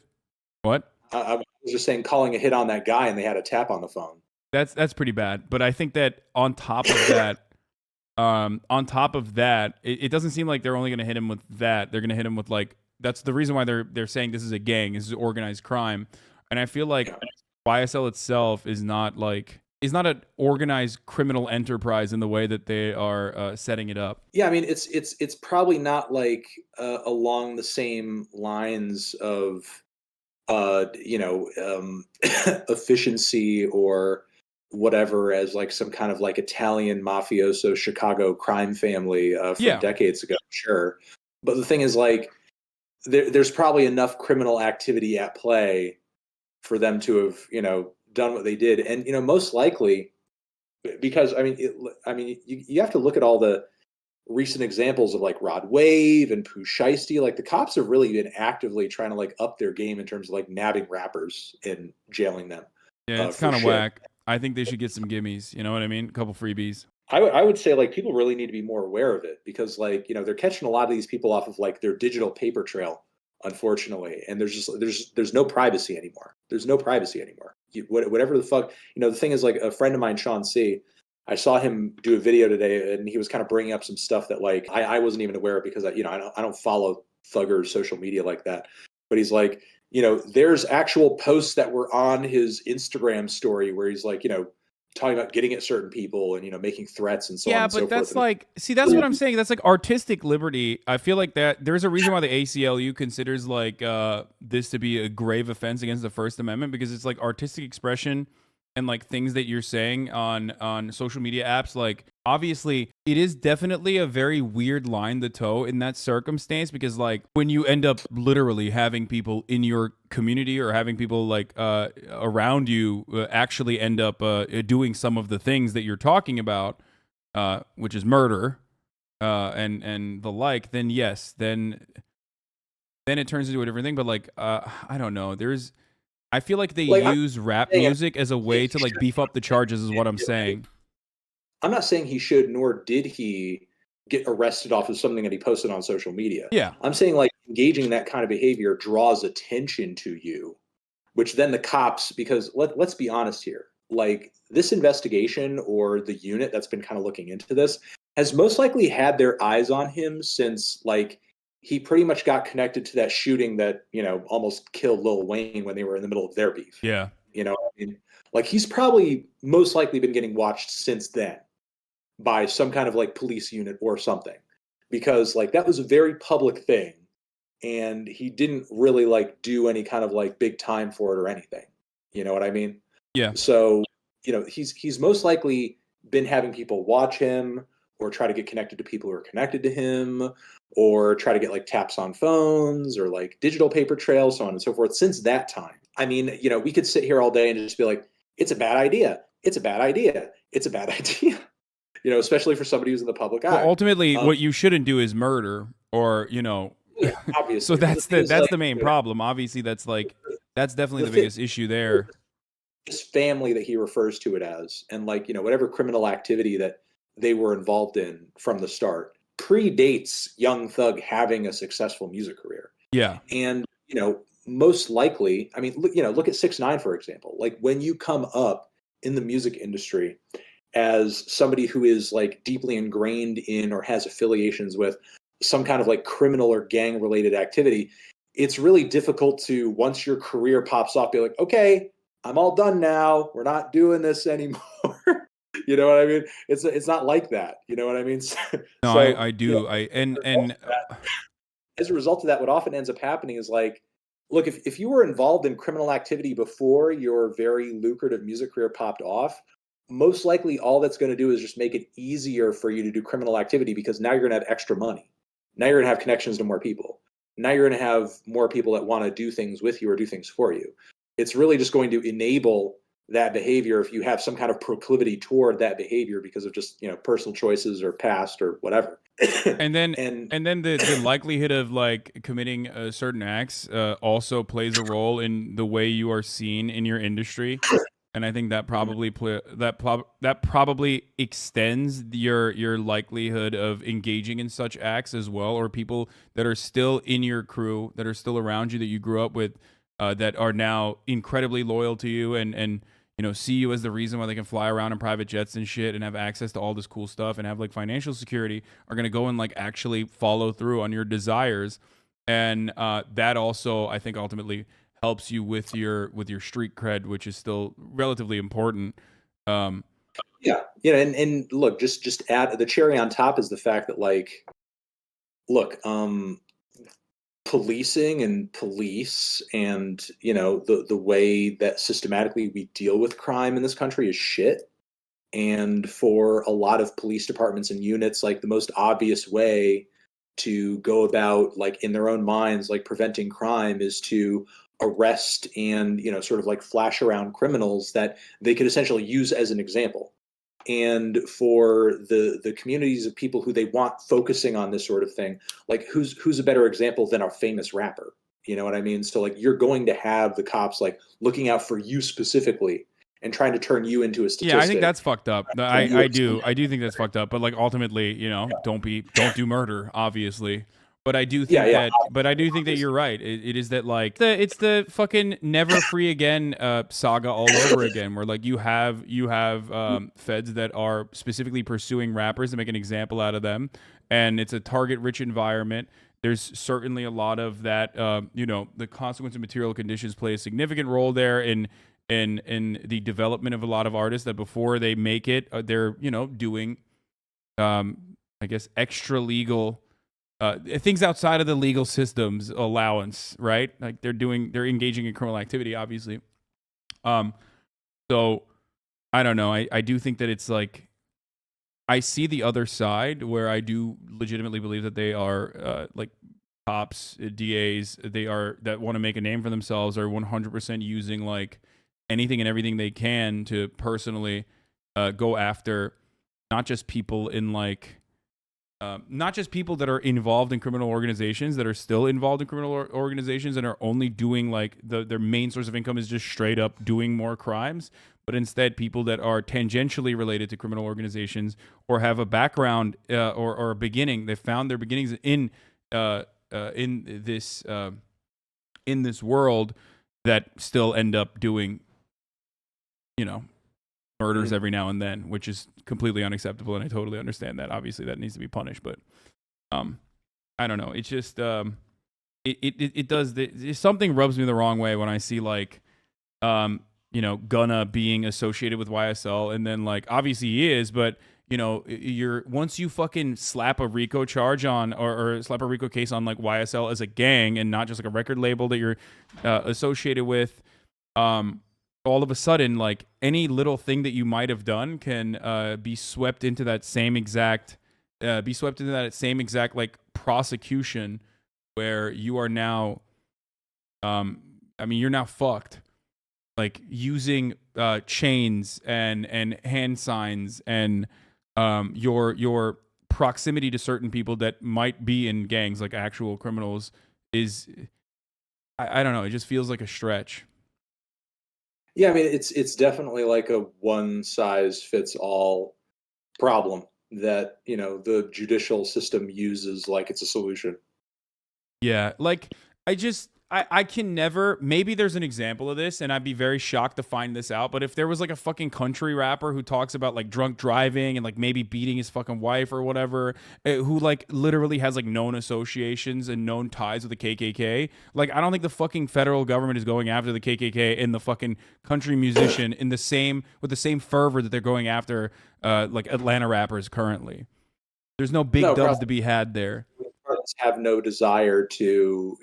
What? I was just saying, calling a hit on that guy and they had a tap on the phone. That's pretty bad. But I think that on top of that, it doesn't seem like they're only going to hit him with that. They're going to hit him with like that's the reason why they're saying this is a gang, this is organized crime, and I feel like YSL itself is not an organized criminal enterprise in the way that they are setting it up. Yeah, I mean it's probably not like along the same lines of efficiency or whatever as like some kind of like Italian mafioso Chicago crime family from decades ago, sure. But the thing is, like, there's probably enough criminal activity at play for them to have done what they did, and most likely because you have to look at all the recent examples of like Rod Wave and Pooh Shiesty. Like, the cops have really been actively trying to like up their game in terms of like nabbing rappers and jailing them. Yeah, it's kind of whack. I think they should get some gimmies. You know what I mean? A couple freebies. I would say like people really need to be more aware of it because like they're catching a lot of these people off of like their digital paper trail, unfortunately, and there's no privacy anymore. There's no privacy anymore. Whatever the fuck, the thing is, like, a friend of mine, Sean C. I saw him do a video today, and he was kind of bringing up some stuff that like I wasn't even aware of because I don't follow Thugger's social media like that. But he's like, there's actual posts that were on his Instagram story where he's like, talking about getting at certain people and making threats and so on and so forth. Yeah, but that's like, see, that's what I'm saying. That's like artistic liberty. I feel like that there's a reason why the ACLU considers like this to be a grave offense against the First Amendment, because it's like artistic expression and like things that you're saying on social media apps. Like, obviously it is definitely a very weird line to toe in that circumstance, because like when you end up literally having people in your community or having people like around you actually end up doing some of the things that you're talking about, which is murder and the like, then yes, then it turns into a different thing. But like I don't know, I feel like they use rap music as a way to like beef up the charges, is what I'm saying. I'm not saying he should, nor did he get arrested off of something that he posted on social media. Yeah. I'm saying like engaging in that kind of behavior draws attention to you, which then the cops, because let's be honest here, like this investigation or the unit that's been kind of looking into this has most likely had their eyes on him since like he pretty much got connected to that shooting that, almost killed Lil Wayne when they were in the middle of their beef. Yeah. Like he's probably most likely been getting watched since then by some kind of like police unit or something, because like that was a very public thing and he didn't really like do any kind of like big time for it or anything. You know what I mean? Yeah. So, he's most likely been having people watch him or try to get connected to people who are connected to him, or try to get like taps on phones or like digital paper trails, so on and so forth, since that time. I mean, we could sit here all day and just be like, it's a bad idea. It's a bad idea. It's a bad idea. Especially for somebody who's in the public Well, eye. ultimately, what you shouldn't do is murder, or Yeah, obviously. so But that's thing is, the main problem. Obviously, that's definitely the the thing, biggest issue there. this family that he refers to it as, and whatever criminal activity that they were involved in from the start predates Young Thug having a successful music career. Yeah. And most likely, I mean, look at 6ix9ine, for example. Like, when you come up in the music industry as somebody who is like deeply ingrained in or has affiliations with some kind of like criminal or gang related activity, it's really difficult to, once your career pops off, be like, okay, I'm all done now. We're not doing this anymore. You know what I mean? It's not like that. You know what I mean? No, So, I do. As a result of that, what often ends up happening is like, look, if you were involved in criminal activity before your very lucrative music career popped off, most likely all that's going to do is just make it easier for you to do criminal activity, because now you're going to have extra money. Now you're going to have connections to more people. Now you're going to have more people that want to do things with you or do things for you. It's really just going to enable that behavior if you have some kind of proclivity toward that behavior because of just personal choices or past or whatever. And then the likelihood of like committing certain acts also plays a role in the way you are seen in your industry. And I think that probably that probably extends your likelihood of engaging in such acts as well, or people that are still in your crew, that are still around you, that you grew up with, that are now incredibly loyal to you and see you as the reason why they can fly around in private jets and shit and have access to all this cool stuff and have like financial security, are going to go and like actually follow through on your desires. And that also, I think, ultimately helps you with your street cred, which is still relatively important. And look, just add the cherry on top is the fact that, like, look, policing and police and the way that systematically we deal with crime in this country is shit. And for a lot of police departments and units, like, the most obvious way to go about, like, in their own minds, like, preventing crime is to arrest and sort of like flash around criminals that they could essentially use as an example. And for the communities of people who they want focusing on this sort of thing, like, who's a better example than a famous rapper? You know what I mean? So, like, you're going to have the cops like looking out for you specifically and trying to turn you into a statistic. Yeah, I think that's fucked up. I do think that's fucked up. But like ultimately, don't do murder, obviously. But I do think that you're right. It is that like it's the fucking never free again saga all over again, where like you have feds that are specifically pursuing rappers to make an example out of them, and it's a target rich environment. There's certainly a lot of that. The consequence of material conditions play a significant role there in the development of a lot of artists, that before they make it, they're doing I guess extra legal things outside of the legal system's allowance, right? Like they're engaging in criminal activity, obviously. So I don't know. I do think that it's like, I see the other side where I do legitimately believe that they are like cops, DAs, that want to make a name for themselves, are 100% using like anything and everything they can to personally go after not just people in like not just people that are involved in criminal organizations, that are still involved in criminal organizations and are only doing like their main source of income is just straight up doing more crimes, but instead people that are tangentially related to criminal organizations or have a background or a beginning. They found their beginnings in this world, that still end up doing murders every now and then, which is completely unacceptable, and I totally understand that. Obviously, that needs to be punished, but I don't know. It's just it does something rubs me the wrong way when I see like Gunna being associated with YSL, and then like obviously he is, but once you fucking slap a RICO charge on or slap a RICO case on like YSL as a gang and not just like a record label that you're associated with, all of a sudden, like any little thing that you might have done can be swept into that same exact like prosecution, where you are now I mean, you're now fucked. Like using chains and hand signs and your proximity to certain people that might be in gangs, like actual criminals, is I don't know. It just feels like a stretch. Yeah, I mean, it's definitely like a one size fits all problem that the judicial system uses like it's a solution. Yeah, like I can never, maybe there's an example of this and I'd be very shocked to find this out, but if there was like a fucking country rapper who talks about like drunk driving and like maybe beating his fucking wife or whatever, who like literally has like known associations and known ties with the KKK, like I don't think the fucking federal government is going after the KKK and the fucking country musician in the same with the same fervor that they're going after like Atlanta rappers currently. There's no big No, dubs probably to be had there. have no desire to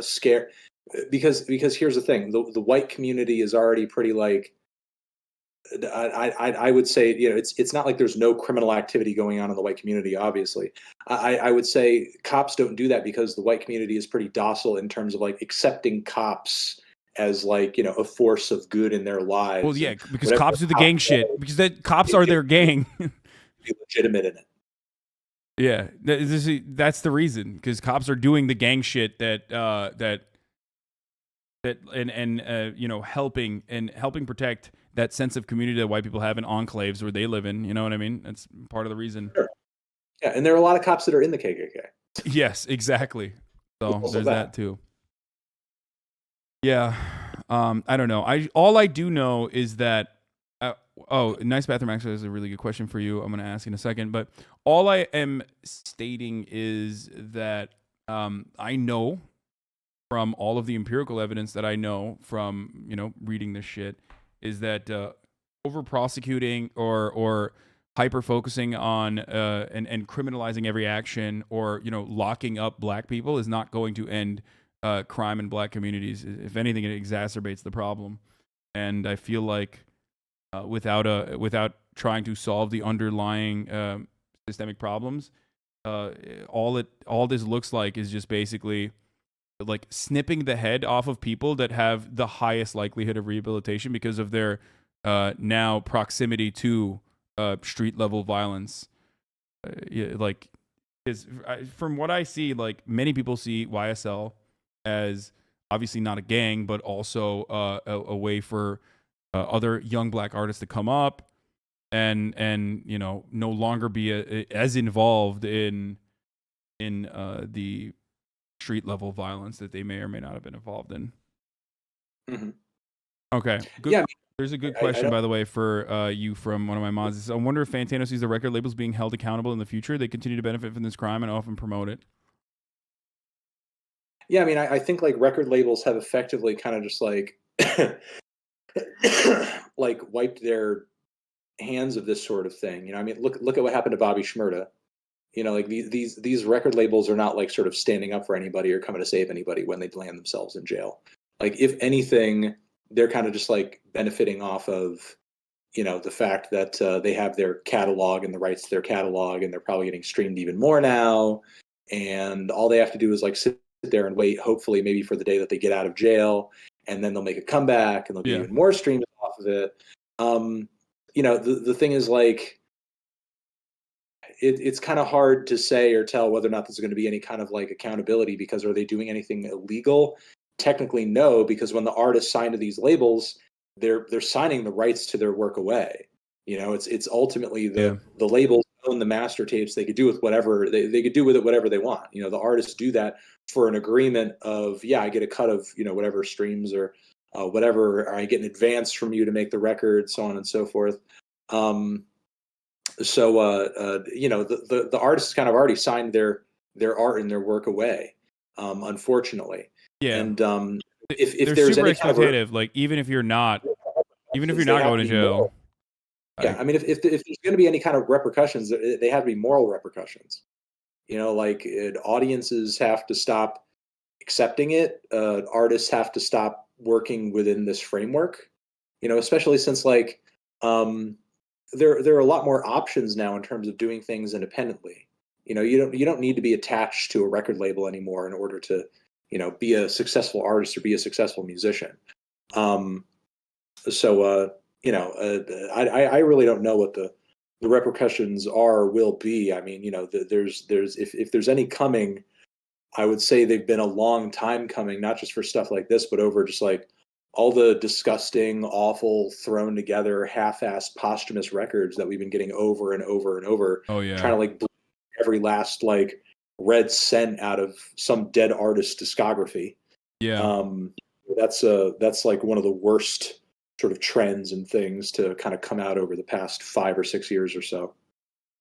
scare, because here's the thing: the white community is already pretty like, I would say, it's not like there's no criminal activity going on in the white community. Obviously, I would say cops don't do that because the white community is pretty docile in terms of like accepting cops as like a force of good in their Well, lives, yeah, and because whatever cops do the cops gang shit. Because that cops are do, their gang. be legitimate in it. Yeah, that's the reason. Because cops are doing the gang shit that and helping protect that sense of community that white people have in enclaves where they live in. You know what I mean? That's part of the reason. Sure. Yeah, and there are a lot of cops that are in the KKK. Yes, exactly. So Also there's that. that too. Yeah. I don't know. All I do know is that nice bathroom actually is a really good question for you. I'm going to ask in a second, but all I am stating is that I know from all of the empirical evidence that I know from, reading this shit is that over prosecuting or hyper focusing on and criminalizing every action or, locking up black people is not going to end crime in black communities. If anything, it exacerbates the problem. And I feel like without trying to solve the underlying systemic problems, all this looks like is just basically like snipping the head off of people that have the highest likelihood of rehabilitation because of their now proximity to street level violence. Yeah, like, from what I see, like many people see YSL as obviously not a gang, but also a way for other young black artists to come up and no longer be as involved in the street level violence that they may or may not have been involved in. Mm-hmm. Okay, good. Yeah, I mean, There's a good I question, don't. by the way, for you from one of my mods. It says, I wonder if Fantano sees the record labels being held accountable in the future. They continue to benefit from this crime and often promote it. Yeah, I mean, I think like record labels have effectively kind of just like like wiped their hands of this sort of thing. I mean, look at what happened to Bobby Shmurda. Like these record labels are not like sort of standing up for anybody or coming to save anybody when they land themselves in jail. Like if anything, they're kind of just like benefiting off of the fact that they have their catalog and the rights to their catalog, and they're probably getting streamed even more now. And all they have to do is like sit there and wait, hopefully maybe for the day that they get out of jail, and then they'll make a comeback and they'll get Yeah. even more streams off of it. The thing is like it's kind of hard to say or tell whether or not there's going to be any kind of like accountability, because are they doing anything illegal? Technically, no, because when the artists sign to these labels, they're signing the rights to their work away. It's ultimately Yeah. the labels own the master tapes. They could do with whatever they could do with it whatever they want. The artists do that for an agreement of, yeah, I get a cut of whatever streams or whatever, or I get an advance from you to make the record, so on and so forth. So the artists kind of already signed their art and their work away, unfortunately. Yeah. And if they're there's super any kind of exploitative. Like even if you're not they have going to to be jail. moral. Yeah, I mean, if there's going to be any kind of repercussions, they have to be moral repercussions. Like audiences have to stop accepting it. Artists have to stop working within this framework. Especially since like there are a lot more options now in terms of doing things independently. You don't need to be attached to a record label anymore in order to be a successful artist or be a successful musician. I really don't know what the repercussions are or will be. I mean, there's if there's any coming, I would say they've been a long time coming, not just for stuff like this, but over just like all the disgusting, awful, thrown together, half-assed posthumous records that we've been getting over and over and over, Oh yeah. trying to like bleed every last like red cent out of some dead artist's discography. Yeah. That's like one of the worst sort of trends and things to kind of come out over the past 5 or 6 years or so.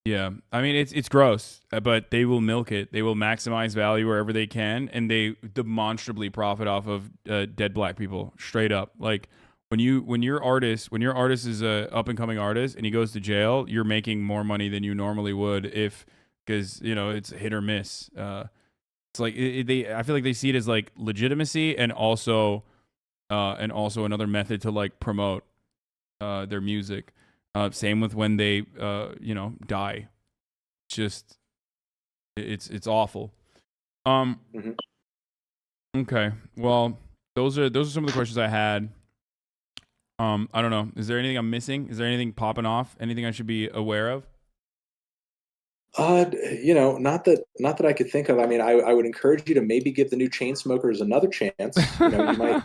Yeah, I mean it's gross, but they will milk it. They will maximize value wherever they can, and they demonstrably profit off of dead black people. Straight up, like when your artist is a up and coming artist and he goes to jail, you're making more money than you normally would because it's hit or miss. It's like I feel like they see it as like legitimacy and also another method to like promote their music. Same with when they, die. It's awful. Mhm. Okay. Well, those are some of the questions I had. I don't know. Is there anything I'm missing? Is there anything popping off? Anything I should be aware of? Not that I could think of. I mean, I would encourage you to maybe give the new Chainsmokers another chance. You might.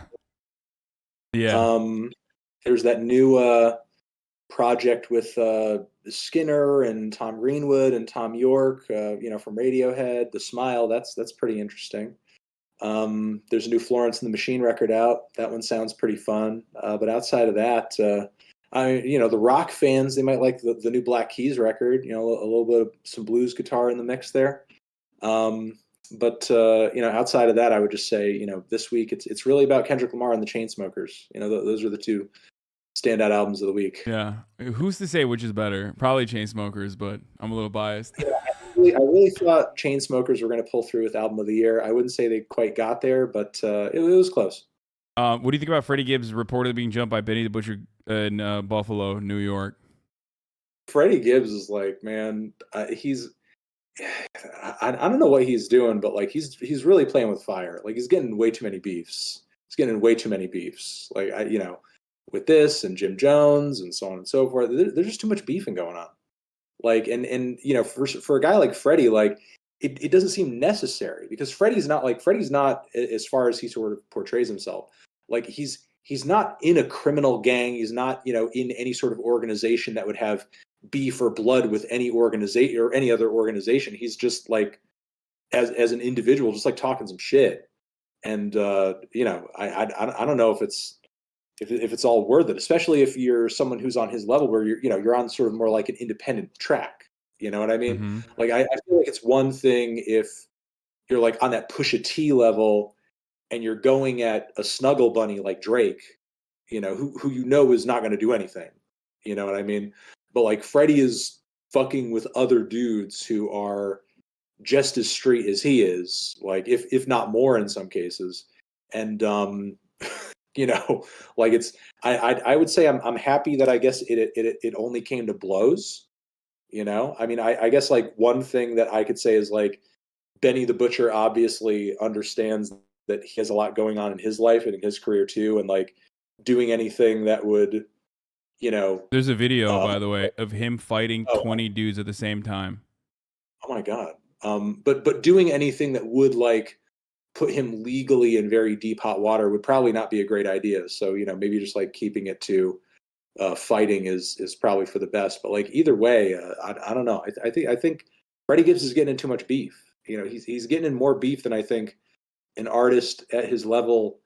Yeah. There's that new project with Skinner and Tom Greenwood and Tom York, from Radiohead. The Smile, that's pretty interesting. There's a new Florence and the Machine record out. That one sounds pretty fun. But outside of that, the rock fans, they might like the new Black Keys record. A little bit of some blues guitar in the mix there. Outside of that, I would just say, this week it's really about Kendrick Lamar and the Chainsmokers. Those are the two standout albums of the week. Yeah. Who's to say which is better? Probably Chainsmokers, but I'm a little biased. Yeah, I really thought Chainsmokers were going to pull through with Album of the Year. I wouldn't say they quite got there, but it was close. What do you think about Freddie Gibbs reportedly being jumped by Benny the Butcher in Buffalo, New York? Freddie Gibbs is like, man, he's. I don't know what he's doing, but like he's really playing with fire. Like he's getting way too many beefs. Like with this and Jim Jones and so on and so forth. There's just too much beefing going on. Like, and for a guy like Freddie, like it doesn't seem necessary because Freddie's not, as far as he sort of portrays himself, like he's not in a criminal gang. He's not, in any sort of organization that would have beef or blood with any organization or any other organization. He's just like, as an individual, just like talking some shit. And, I don't know if it's all worth it, especially if you're someone who's on his level where you're on sort of more like an independent track. You know what I mean? Mm-hmm. Like I feel like it's one thing if you're like on that Pusha T level and you're going at a snuggle bunny like Drake, who is not going to do anything. You know what I mean? But like Freddie is fucking with other dudes who are just as street as he is, like if not more in some cases. And like I would say I'm happy that I guess it only came to blows. I mean, I guess like one thing that I could say is like Benny the Butcher obviously understands that he has a lot going on in his life and in his career too, and like doing anything that would, There's a video, by the way, of him fighting 20 dudes at the same time. Oh my God. But doing anything that would like put him legally in very deep hot water would probably not be a great idea. So, maybe just like keeping it to fighting is probably for the best. But like either way, I don't know. I think Freddie Gibbs is getting in too much beef. He's getting in more beef than I think an artist at his level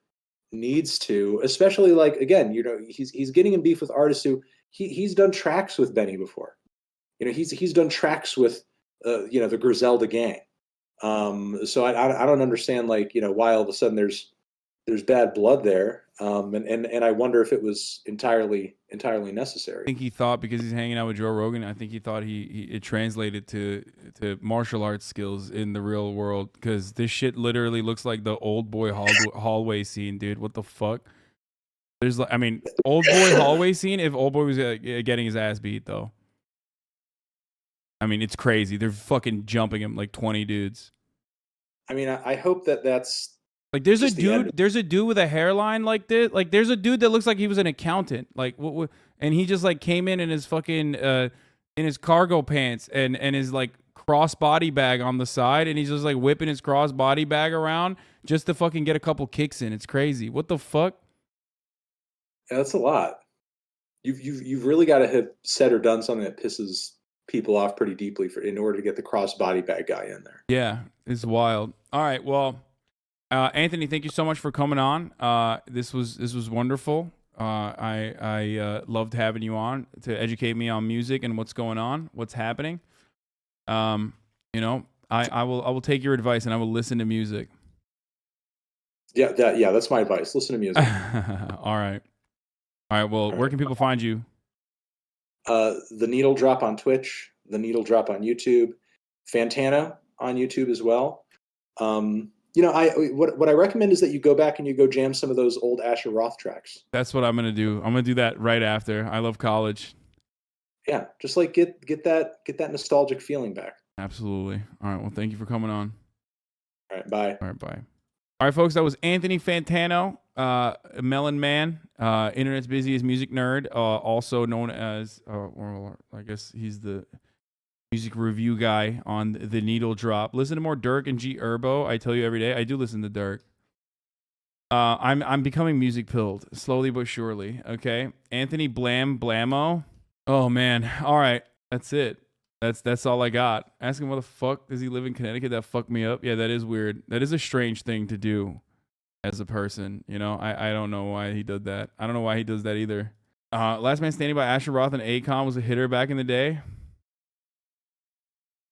needs to, especially like, again, he's getting in beef with artists who he's done tracks with Benny before. He's done tracks with the Griselda gang. So I don't understand like, why all of a sudden there's bad blood there. And I wonder if it was entirely necessary. I think he thought because he's hanging out with Joe Rogan, I think he thought it translated to martial arts skills in the real world, because this shit literally looks like the Old Boy hallway scene, dude. What the fuck? There's like, I mean, Old Boy hallway scene if Old Boy was getting his ass beat though. I mean, it's crazy. They're fucking jumping him like 20 dudes. I mean, I hope that's Like there's Just the there's a dude with a hairline like this. Like there's a dude that looks like he was an accountant. Like and he just like came in his fucking in his cargo pants and his like cross body bag on the side, and he's just like whipping his cross body bag around just to fucking get a couple kicks in. It's crazy. What the fuck? Yeah, that's a lot. You've really got to have said or done something that pisses people off pretty deeply in order to get the cross body bag guy in there. Yeah, it's wild. All right, well, Anthony, thank you so much for coming on. This was wonderful. I loved having you on to educate me on music and what's going on, what's happening. You know, I will take your advice and I will listen to music. Yeah, that's my advice. Listen to music. All right. Well, where can people find you? The Needle Drop on Twitch, The Needle Drop on YouTube, Fantano on YouTube as well. What I recommend is that you go back and you go jam some of those old Asher Roth tracks. That's what I'm gonna do. I'm gonna do that right after. I love college. Yeah, just like get that nostalgic feeling back. Absolutely. All right. Well, thank you for coming on. All right, bye. All right, bye. All right, folks. That was Anthony Fantano, Melon Man, internet's busiest music nerd, also known as, well, I guess he's the music review guy on The Needle Drop. Listen to more Dirk and G Herbo. I tell you every day. I do listen to Dirk. I'm becoming music pilled slowly but surely. Okay, Anthony Blamo. Oh man. All right, that's it. That's all I got. Ask him, what the fuck does he live in Connecticut? That fucked me up. Yeah, that is weird. That is a strange thing to do as a person. You know, I don't know why he did that. I don't know why he does that either. Last Man Standing by Asher Roth and Akon was a hitter back in the day.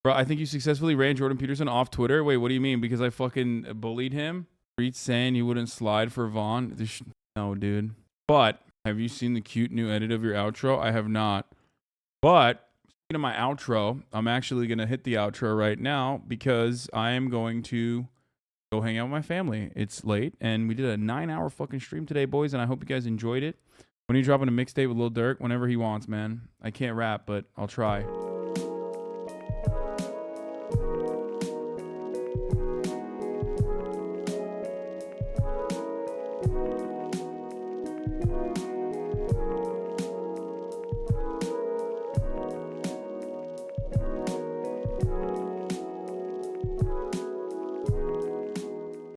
Bro, I think you successfully ran Jordan Peterson off Twitter. Wait, what do you mean? Because I fucking bullied him? Street saying you wouldn't slide for Vaughn? No, dude. But have you seen the cute new edit of your outro? I have not. But speaking of my outro, I'm actually going to hit the outro right now because I am going to go hang out with my family. It's late, and we did a 9-hour fucking stream today, boys, and I hope you guys enjoyed it. When are you dropping a mixtape with Lil Durk? Whenever he wants, man. I can't rap, but I'll try.